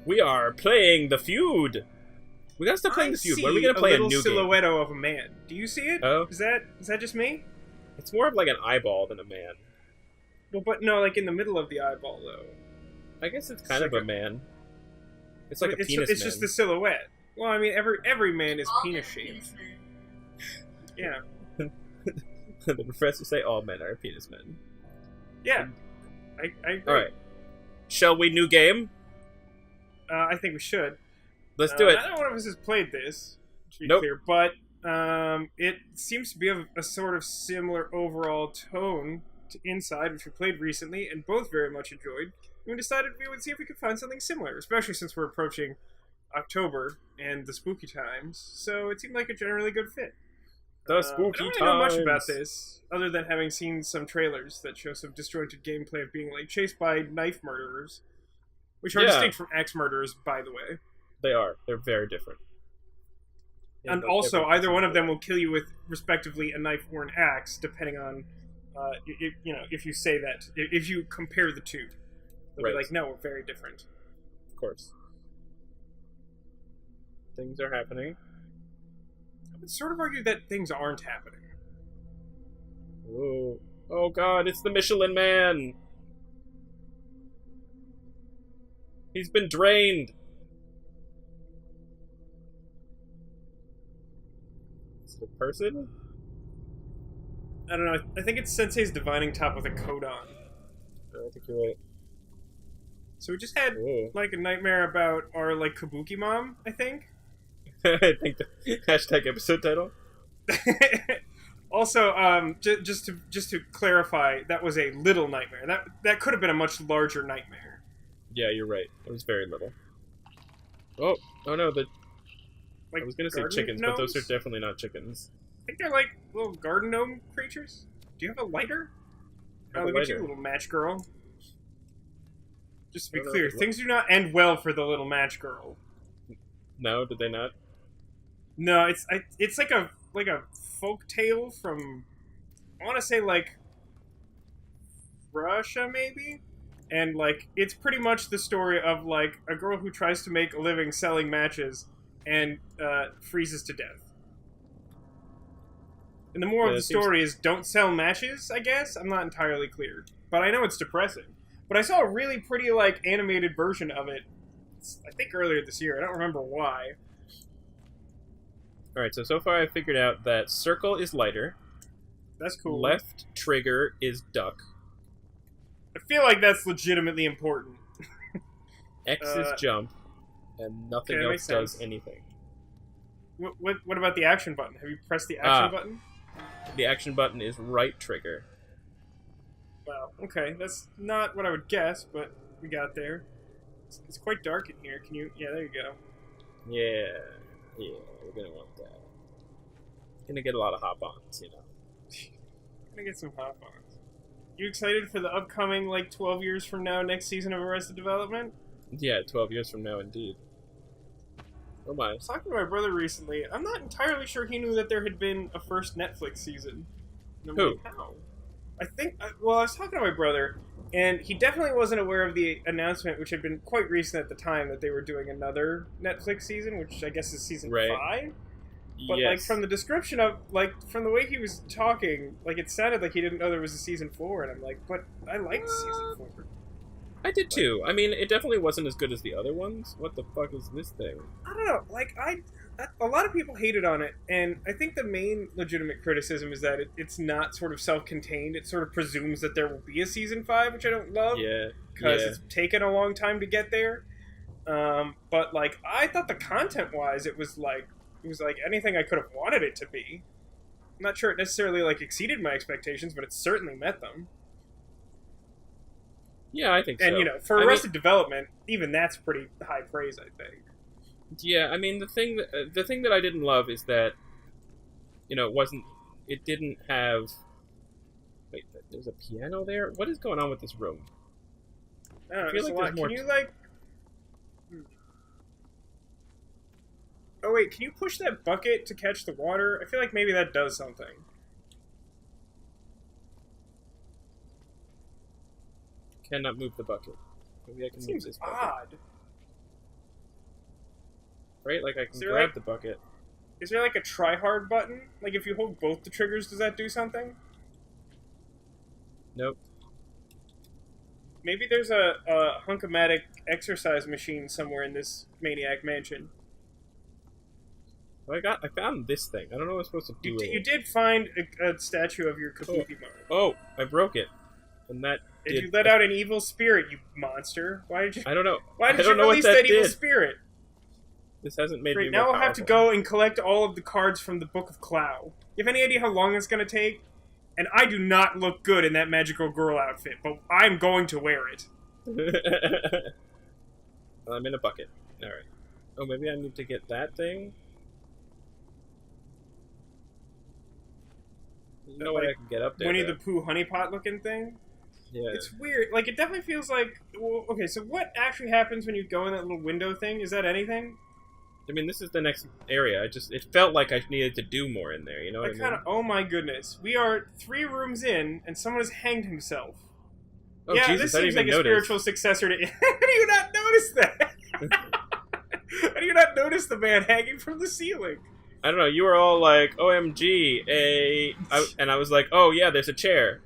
We are playing the feud. We gotta stop playing the feud. When are we gonna play a new game? Silhouette of a man. Do you see it? Oh, Is that just me? it's more of like an eyeball than a man. Well, but no, like in the middle of the eyeball, though. I guess it's kind of a man. It's like a penis It's man. just the silhouette. Well, I mean, every man is penis shaped. Yeah. The professors say all men are penis men. Yeah. I agree. Alright. Shall we new game? I think we should. Let's do it. Neither one of us has played this, to be Nope. clear, but it seems to be of a sort of similar overall tone to Inside, which we played recently and both very much enjoyed. And we decided we would see if we could find something similar, especially since we're approaching October and the spooky times. So it seemed like a generally good fit. The spooky I don't really know much about times. this, other than having seen some trailers that show some disjointed gameplay of being like chased by knife murderers, which are distinct from axe murderers, by the way. They are. They're very different. And also, either one of them will kill you with, respectively, a knife or an axe, depending on, if you say that, if you compare the two. They'll be like, no, we're very different. Of course. Things are happening. I would sort of argue that things aren't happening. Ooh. Oh god, it's the Michelin Man! He's been drained! Is it a person? I don't know, I think it's Sensei's divining top with a coat on. I think you're right. So we just had, like, a nightmare about our, like, kabuki mom, I think. I think the hashtag episode title. Also, just to clarify, that was a little nightmare. That could have been a much larger nightmare. Yeah, you're right. It was very little. Oh no, Like I was gonna say chickens, gnomes? but those are definitely not chickens. I think they're like little garden gnome creatures. Do you have a lighter? Oh, look at you, little match girl. Just to be clear, things do not end well for the little match girl. No, did they not? No, it's like a folk tale from, I want to say, like, Russia, maybe? And, like, it's pretty much the story of, like, a girl who tries to make a living selling matches and freezes to death. And the moral of the story is don't sell matches, I guess? I'm not entirely clear. But I know it's depressing. But I saw a really pretty, like, animated version of it, I think earlier this year. I don't remember why. Alright, so far I figured out that circle is lighter. That's cool. Left trigger is duck. I feel like that's legitimately important. X is jump. And nothing else does anything. What about the action button? Have you pressed the action button? The action button is right trigger. Wow, okay. That's not what I would guess, but we got there. It's quite dark in here. Can you... Yeah, there you go. Yeah, we're gonna want that. Gonna get a lot of hop-ons, you know. Gonna get some hop-ons. You excited for the upcoming, like, 12 years from now, next season of Arrested Development? Yeah, 12 years from now, indeed. Oh my. I was talking to my brother recently. I'm not entirely sure he knew that there had been a first Netflix season. And I'm Who? like, how? I think... Well, I was talking to my brother, and he definitely wasn't aware of the announcement, which had been quite recent at the time, that they were doing another Netflix season, which I guess is season 5. But, yes. like, from the description of... Like, from the way he was talking, like, it sounded like he didn't know there was a season 4, and I'm like, but I liked season 4. I did too. I mean, it definitely wasn't as good as the other ones. What the fuck is this thing? I don't know. Like, a lot of people hated on it, and I think the main legitimate criticism is that it's not sort of self-contained. It sort of presumes that there will be a season 5, which I don't love. Yeah. Because it's taken a long time to get there. But, like, I thought the content-wise, it was like anything I could have wanted it to be. I'm not sure it necessarily, like, exceeded my expectations, but it certainly met them. Yeah, I think so. And, you know, for Arrested Development, even that's pretty high praise, I think. Yeah, I mean, the thing that I didn't love is that, you know, it didn't have... Wait, there's a piano there? What is going on with this room? I don't know, I feel like there's more... Can you, like... Oh, wait, can you push that bucket to catch the water? I feel like maybe that does something. Cannot move the bucket. Maybe I can move this bucket. Odd. right? Like I can there, grab like- the bucket. Is there like a try hard button? Like if you hold both the triggers, does that do something? Nope. Maybe there's a hunk-o-matic exercise machine somewhere in this maniac mansion. Well, I found this thing. I don't know what I'm supposed to do with it. You did find a statue of your Kabuki mode. Oh, I broke it. And that Did you let out an evil spirit, you monster? Why did you? I don't know. Why did I don't you know what release that evil did. spirit? This hasn't made me Great. more Now I'll have to powerful. go and collect all of the cards from the Book of Clow. You have any idea how long it's going to take? And I do not look good in that magical girl outfit, but I'm going to wear it. Well, I'm in a bucket. Alright. Oh, maybe I need to get that thing? There's no way I can get up there. Winnie though. the Pooh honeypot looking thing. Yeah. It's weird. Like, it definitely feels like... Well, okay, so what actually happens when you go in that little window thing? Is that anything? I mean, this is the next area. It felt like I needed to do more in there, you know what I mean? Oh my goodness. We are 3 rooms in, and someone has hanged himself. Oh, yeah, Jesus, this I seems didn't like even a notice. spiritual successor to... How do you not notice that? How do you not notice the man hanging from the ceiling? I don't know, you were all like, OMG, and I was like, oh yeah, there's a chair.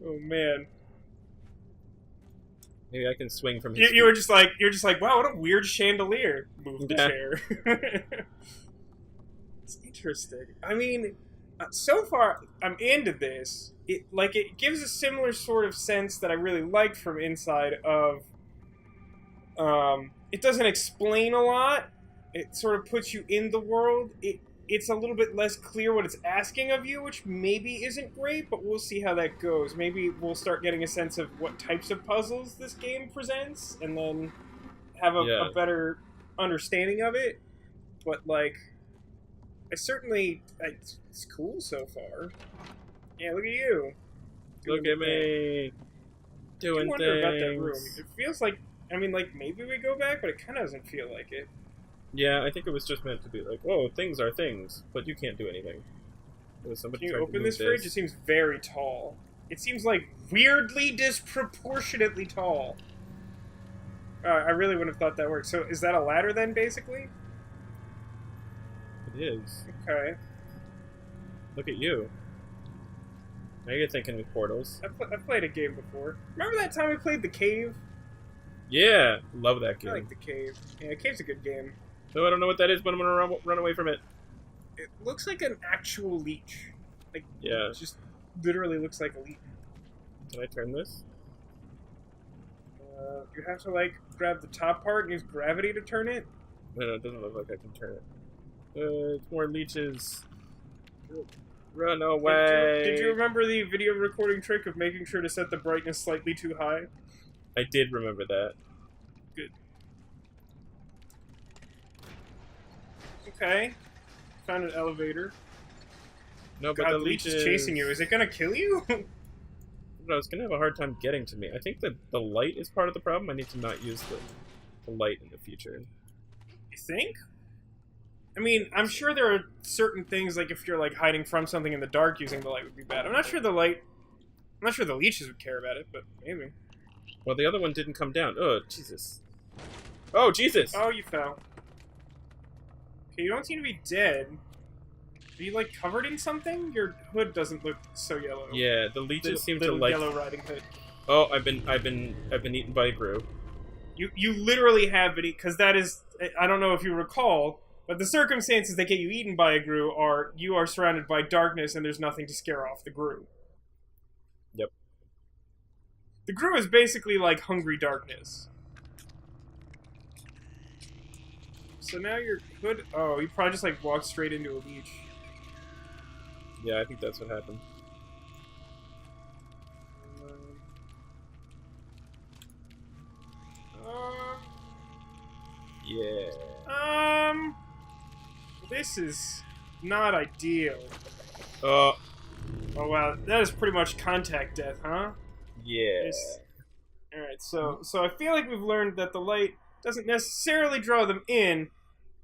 Oh man. Maybe I can swing from his You're just like, wow, what a weird chandelier. Move the Yeah. chair. It's interesting. I mean, so far, I'm into this. It gives a similar sort of sense that I really liked from Inside of, it doesn't explain a lot. It sort of puts you in the world. It's a little bit less clear what it's asking of you, which maybe isn't great, but we'll see how that goes. Maybe we'll start getting a sense of what types of puzzles this game presents, and then have a better understanding of it. But, like, it's cool so far. Yeah, look at you. Look at me. Doing I wonder about that things. room. It feels like, I mean, like, maybe we go back, but it kind of doesn't feel like it. Yeah, I think it was just meant to be like, oh, things are things, but you can't do anything. Somebody Can you tried to open move this fridge? It seems very tall. It seems like weirdly disproportionately tall. I really wouldn't have thought that worked. So is that a ladder then, basically? It is. Okay. Look at you. Now you're thinking of portals. I've played a game before. Remember that time we played The Cave? Yeah, love that game. I like The Cave. Yeah, Cave's a good game. No, I don't know what that is, but I'm gonna run away from it. It looks like an actual leech. Like, Yeah. it just literally looks like a leech. Can I turn this? You have to, like, grab the top part and use gravity to turn it. No, it doesn't look like I can turn it. It's more leeches. Run away. Did you remember the video recording trick of making sure to set the brightness slightly too high? I did remember that. Good. Okay. Found an elevator. No, but God, the the leech leeches is chasing you. Is it gonna kill you? No, it's gonna have a hard time getting to me. I think that the light is part of the problem. I need to not use the light in the future. You think? I mean, I'm sure there are certain things, like if you're like hiding from something in the dark, using the light would be bad. I'm not sure the leeches would care about it, but maybe. Well, the other one didn't come down. Oh, Jesus. Oh, Jesus! Oh, you fell. Okay, you don't seem to be dead. Are you, like, covered in something? Your hood doesn't look so yellow. Yeah, the leeches seem to Little like... yellow riding hood. Oh, I've been eaten by a Gru. You literally have it, because that is, I don't know if you recall, but the circumstances that get you eaten by a Gru are you are surrounded by darkness and there's nothing to scare off the Gru. Yep. The Gru is basically like hungry darkness. So now your hood... Oh, you probably just like walked straight into a leech. Yeah, I think that's what happened. Yeah. This is not ideal. Oh, wow, that is pretty much contact death, huh? yeah. Alright, so I feel like we've learned that the light doesn't necessarily draw them in,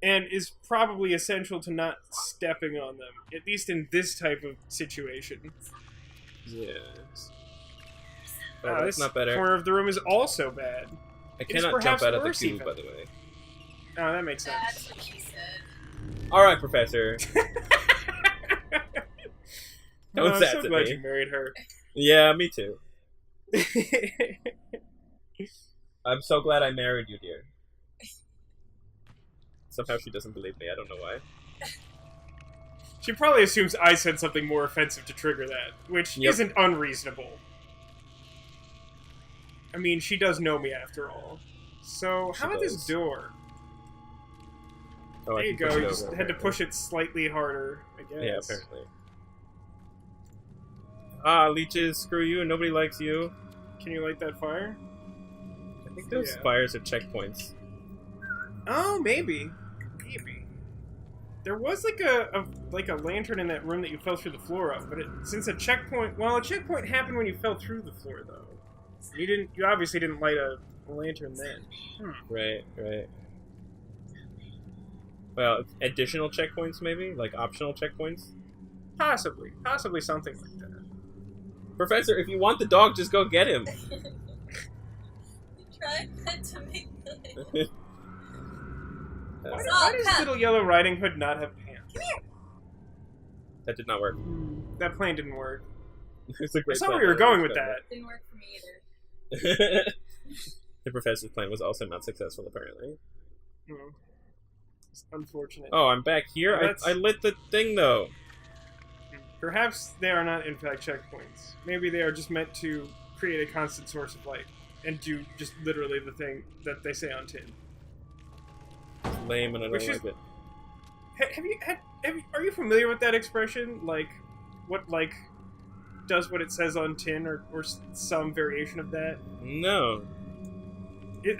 and is probably essential to not stepping on them, at least in this type of situation. Yes. Oh, Wow, that's this not better. corner of the room is also bad. I It is cannot jump perhaps out of the worse cube, even. by the way. Oh, that makes sense. That's what she said. Alright, Professor. Don't I'm sass so at glad me. you married her. Yeah, me too. I'm so glad I married you, dear. Somehow she doesn't believe me. I don't know why. She probably assumes I said something more offensive to trigger that, which Yep. isn't unreasonable. I mean, she does know me after all. So, She how about this does. door? Oh, There I you can go. push it You just over, had to apparently. push it slightly harder, I guess. Yeah, apparently. Ah, leeches, screw you, nobody likes you. Can you light that fire? I think those Yeah. fires are checkpoints. Oh, maybe. Maybe. There was like a lantern in that room that you fell through the floor of, but since a checkpoint, well, a checkpoint happened when you fell through the floor, though. You obviously didn't light a lantern then. Right, right. Well, additional checkpoints, maybe? Like optional checkpoints? Possibly something like that. Professor, if you want the dog, just go get him. You tried not to make noise. Why Stop, does Pat. Little Yellow Riding Hood not have pants? That did not work. That plan didn't work. It's a I great saw plan, where you were but going it with that. Didn't work for me either. The professor's plan was also not successful, apparently. It's unfortunate. Oh, I'm back here? Well, that's- I lit the thing, though. Perhaps they are not, in fact, checkpoints. Maybe they are just meant to create a constant source of light and do just literally the thing that they say on tin. Lame, and I don't Which like is- it. Are you familiar with that expression? Like, what, does what it says on tin, or some variation of that? No.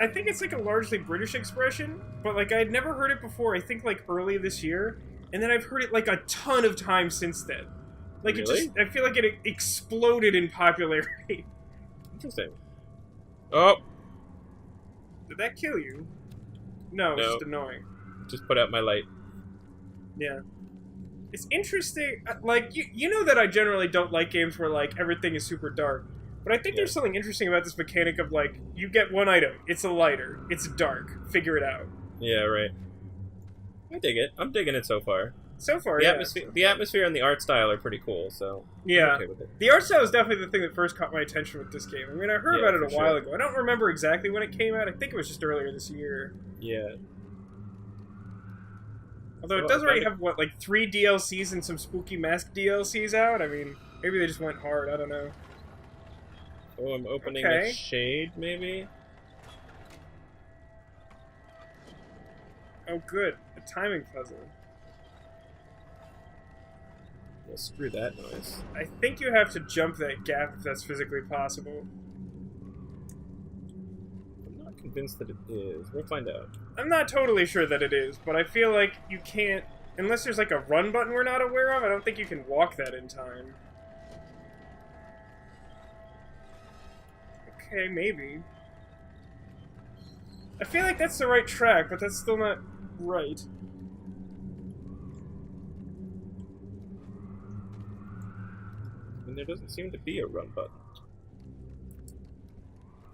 I think it's like a largely British expression, but I'd never heard it before. I think early this year, and then I've heard it a ton of times since then. Really? I feel like it exploded in popularity. Interesting. Oh, Did that kill you? No, it's No. just annoying. just put out my light. Yeah. It's interesting. You know that I generally don't like games where everything is super dark. But I think Yeah. there's something interesting about this mechanic of you get one item, it's a lighter, it's dark, figure it out. Yeah, right. I dig it. I'm digging it so far. So far, The yeah. atmosphere and the art style are pretty cool, so Yeah. I'm okay with it. The art style is definitely the thing that first caught my attention with this game. I mean, I heard Yeah, about it a for while sure. ago. I don't remember exactly when it came out. I think it was just earlier this year. Yeah. Although it Well, does I already found have, 3 DLCs and some spooky mask DLCs out? I mean, maybe they just went hard. I don't know. Oh, I'm opening Okay. a shade, maybe? Oh, good. A timing puzzle. Well, screw that noise. I think you have to jump that gap if that's physically possible. I'm not convinced that it is. We'll find out. I'm not totally sure that it is, but I feel like you can't... Unless there's a run button we're not aware of, I don't think you can walk that in time. Okay, maybe. I feel like that's the right track, but that's still not right. And there doesn't seem to be a run button.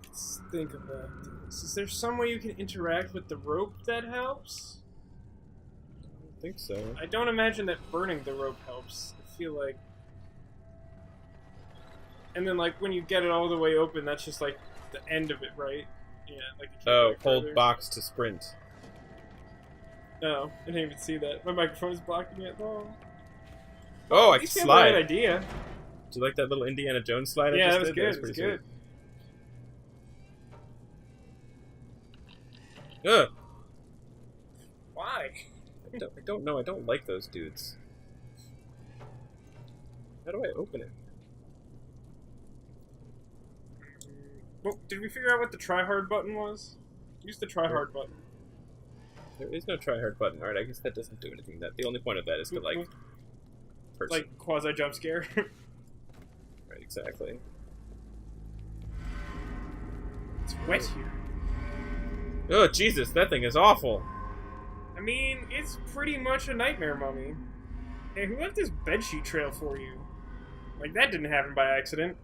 Let's think about this. Is there some way you can interact with the rope that helps? I don't think so. I don't imagine that burning the rope helps. I feel like... And then, when you get it all the way open, that's just, the end of it, right? Yeah, you can't Oh, go hold further. box to sprint. No, I didn't even see that. My microphone is blocking it. Oh, Oh, I at can least you have the right slide. idea. Do you like that little Indiana Jones slide I Yeah, just that was did? good. It was pretty good. sweet. Ugh. Why? I don't know. I don't like those dudes. How do I open it? Well, did we figure out what the try hard button was? Use the try hard button. There is no try hard button. Alright, I guess that doesn't do anything. The only point of that is to, person. Quasi jump scare. Right, exactly. It's wet here. Oh, Jesus, that thing is awful. I mean, it's pretty much a nightmare mummy. Hey, who left this bedsheet trail for you? That didn't happen by accident.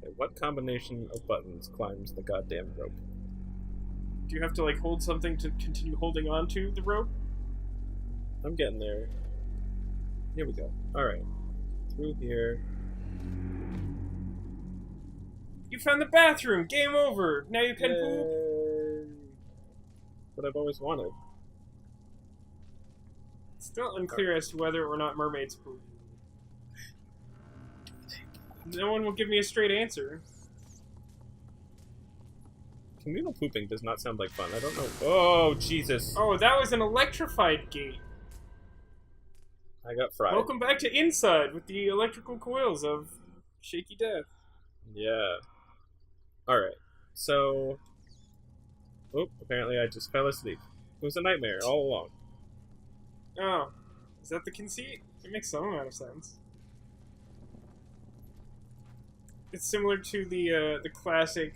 Okay, what combination of buttons climbs the goddamn rope? Do you have to like hold something to continue holding on to the rope? I'm getting there. Here we go. Alright. Through here. You found the bathroom! Game over! Now you can poop! Yay. What I've always wanted. Still unclear as to whether or not mermaids poop. No one will give me a straight answer. Communal pooping does not sound like fun. I don't know. Oh, Jesus. Oh, that was an electrified gate. I got fried. Welcome back to Inside with the electrical coils of Shaky Death. Yeah. Alright. So... Oh, apparently I just fell asleep. It was a nightmare all along. Oh. Is that the conceit? It makes some amount of sense. It's similar to the classic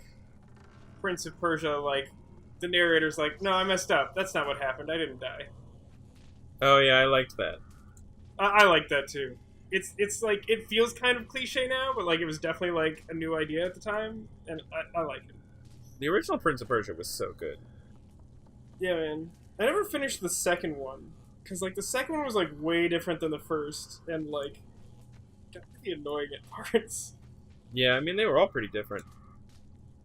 Prince of Persia, like, the narrator's like, no, I messed up. That's not what happened. I didn't die. Oh yeah, I liked that. I like that too. It's like, it feels kind of cliche now, but like it was definitely like a new idea at the time, and I like it. The original Prince of Persia was so good. Yeah, man. I never finished the second one, because like the second one was like way different than the first, and like, got really annoying at parts. Yeah, I mean, they were all pretty different.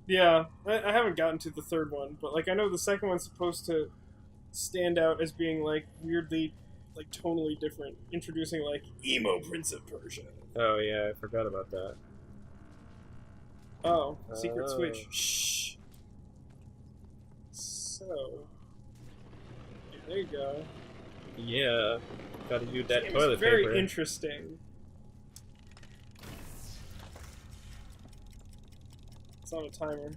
Yeah, I haven't gotten to the third one, but like I know the second one's supposed to stand out as being like weirdly, like tonally different, introducing like emo Prince of Persia. Oh yeah, I forgot about that. Oh, secret switch. Shh. So, yeah, there you go. Yeah, gotta use that It's toilet very paper. interesting. It's on a timer.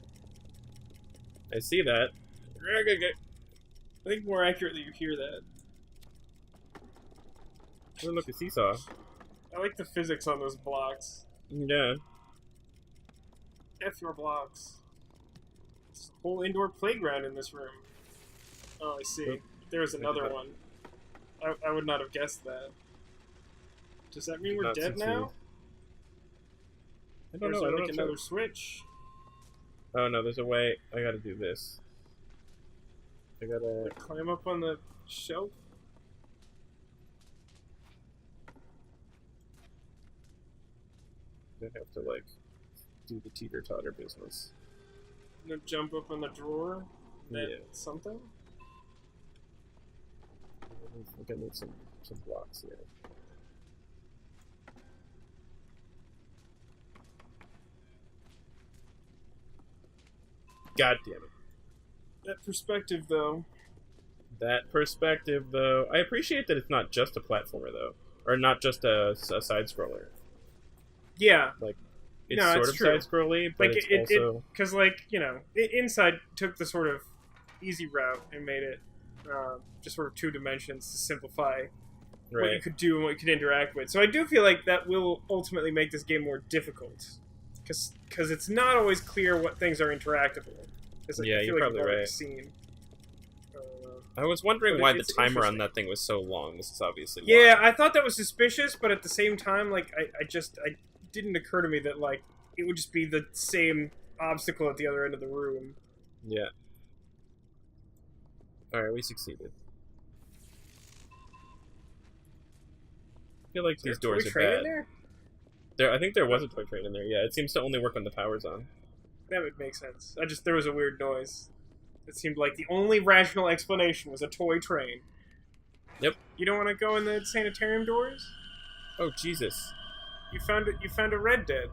I see that. I think more accurately you hear that. Oh, look, a seesaw. I like the physics on those blocks. Yeah. F your blocks. There's a whole indoor playground in this room. Oh, I see. There's another one. I would not have guessed that. Does that mean we're Not dead succeed. now? I don't Or is know. I there don't like know. another switch? Oh no, there's a way. I gotta do this. I gotta. Climb up on the shelf? I have to like do the teeter-totter business. And then jump up on the drawer? That Yeah. something? I think I need some blocks here. God damn it. That perspective, though. That perspective, though. I appreciate that it's not just a platformer, though. Or not just a side-scroller. Yeah. Like, it's No, sort it's of true. side-scrolly, but Like, it's also... because, like, you know, Inside took the sort of easy route and made it just sort of two dimensions to simplify what you Right. could do and what you could interact with. So I do feel like that will ultimately make this game more difficult. Because it's not always clear what things are interactable. Like, Yeah, I feel you're like probably I've already right. Seen. I was wondering But why the it's timer on interesting. that thing was so long. This is obviously Yeah, why. I thought that was suspicious, but at the same time, like, I didn't occur to me that, like, it would just be the same obstacle at the other end of the room. Yeah. Alright, we succeeded. I feel like Is there these a doors toy are train in bad. there? I think there was a toy train in there. Yeah, it seems to only work when the power's on. That would make sense. There was a weird noise. It seemed like the only rational explanation was a toy train. Yep. You don't want to go in the sanitarium doors? Oh, Jesus. You found a Red Dead.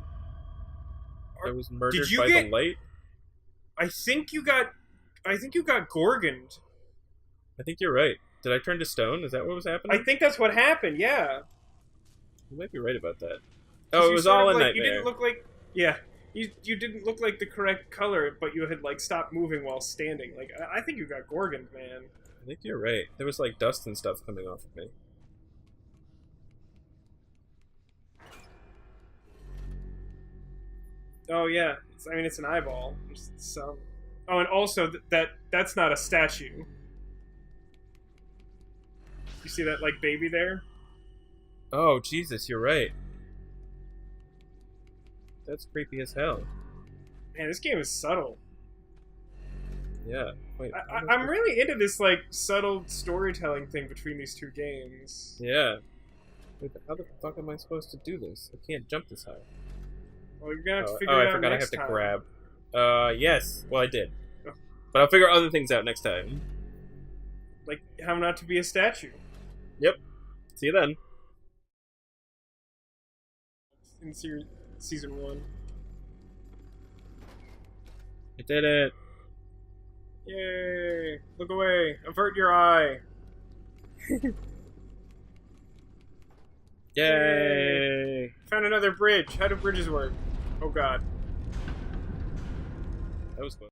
I was murdered Did you by get- the light? I think you got gorgoned. I think you're right. Did I turn to stone? Is that what was happening? I think that's what happened, yeah. You might be right about that. 'Cause Oh, you it was sort all of, a like, nightmare. You didn't look like... Yeah. You didn't look like the correct color, but you had, like, stopped moving while standing. Like, I think you got gorgoned, man. I think you're right. There was like dust and stuff coming off of me. Oh, yeah. It's an eyeball. There's some... Oh, and also, that's not a statue. You see that, like, baby there? Oh, Jesus, you're right. That's creepy as hell. Man, this game is subtle. Yeah. Wait. I'm really into this like subtle storytelling thing between these two games. Yeah. Wait, but how the fuck am I supposed to do this? I can't jump this high. Well, you're gonna have to figure Oh, it I out forgot I next have to time. grab. Yes. Well, I did. Oh. But I'll figure other things out next time. Like how not to be a statue Yep. See you then. in season 1. I did it. Yay! Look away! Avert your eye! Yay! Found another bridge. How do bridges work? Oh god. That was fun.